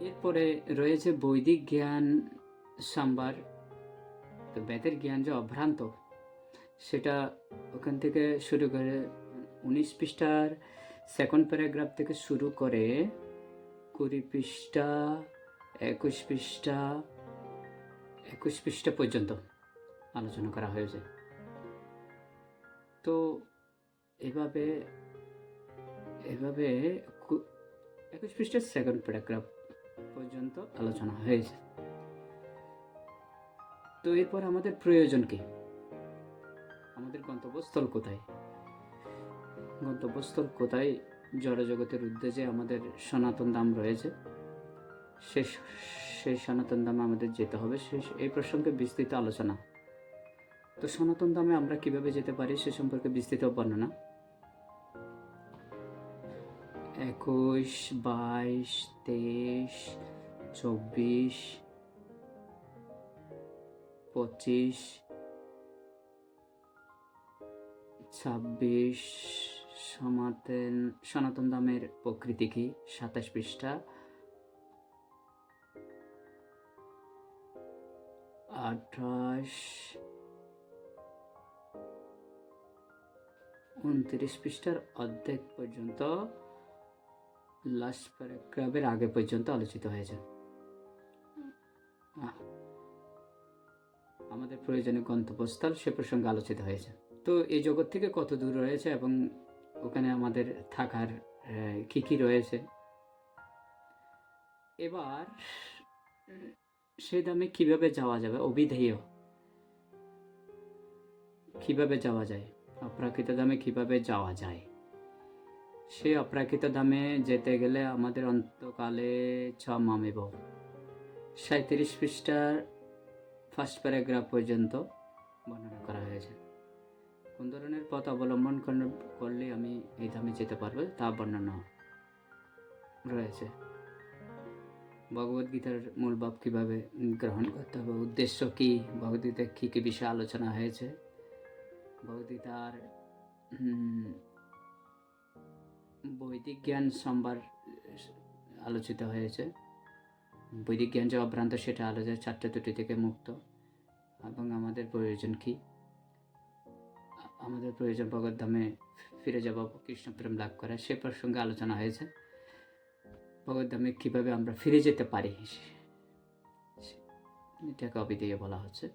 এরপরে রয়েছে বৈদিক জ্ঞান সাম্বার। তো বেদের জ্ঞান যে অভ্রান্ত, সেটা ওখান থেকে শুরু করে 19 পৃষ্ঠার সেকেন্ড প্যারাগ্রাফ থেকে শুরু করে 20 পৃষ্ঠা, 21 পৃষ্ঠা, 21 পৃষ্ঠা পর্যন্ত আলোচনা করা হয়েছে। তো এভাবে এভাবে 21 পৃষ্ঠার সেকেন্ড প্যারাগ্রাফ পর্যন্ত আলোচনা হয়েছে। তো এরপর আমাদের প্রয়োজন কি, আমাদের গন্তব্যস্থল কোথায়? গন্তব্যস্থল কোথায়? জড়জগতের উদ্দেশ্যে আমাদের সনাতন ধাম রয়েছে, সেই সনাতন ধামে আমাদের যেতে হবে। এই প্রসঙ্গে বিস্তৃত আলোচনা। তো সনাতন ধামে আমরা কিভাবে যেতে পারি সে সম্পর্কে বিস্তৃত বর্ণনা। 21, 22, 23, 24, 25, 26 সনাতন ধামের প্রকৃতি কি, 27 পৃষ্ঠা, 28, 29 পৃষ্ঠার অর্ধেক পর্যন্ত, লাস্ট প্যারাগ্রাফের আগে পর্যন্ত আলোচিত হয়েছে। আমাদের প্রয়োজনীয় গন্তব্যস্থল সে প্রসঙ্গে আলোচিত হয়েছে। তো এই জগৎ থেকে কত দূর রয়েছে এবং ওখানে আমাদের থাকার কি কি রয়েছে। এবার সেই ধামে কিভাবে যাওয়া যাবে, অবিধেয় কিভাবে যাওয়া যায়, অপ্রাকৃত ধামে কিভাবে যাওয়া যায়। সেই অপ্রাকৃত ধামে যেতে গেলে আমাদের অন্তকালে ছ মামেব, 37 পৃষ্ঠার ফার্স্ট প্যারাগ্রাফ পর্যন্ত বর্ণনা করা হয়েছে। কোন ধরনের পথ অবলম্বন করলে আমি এই ধামে যেতে পারবো তা বর্ণনা রয়েছে। ভগবদ্গীতার মূল ভাব কীভাবে গ্রহণ করতে হবে, উদ্দেশ্য কী, ভগবদ্গীতার কী কী বিষয়ে আলোচনা হয়েছে, ভগবদ্গীতার বৈদিক জ্ঞান সম্ভার আলোচিত হয়েছে। বৈদিক জ্ঞান যে অভ্রান্ত সেটা আলোচনা, 4টে ত্রুটি থেকে মুক্ত, এবং আমাদের প্রয়োজন কি, আমাদের প্রয়োজন ভগবদ্ধামে ফিরে যাব, কৃষ্ণপ্রেম লাভ করা, সে প্রসঙ্গে আলোচনা হয়েছে। ভগবদ্ধামে কীভাবে আমরা ফিরে যেতে পারি এটাকে অবিধেয় বলা হচ্ছে।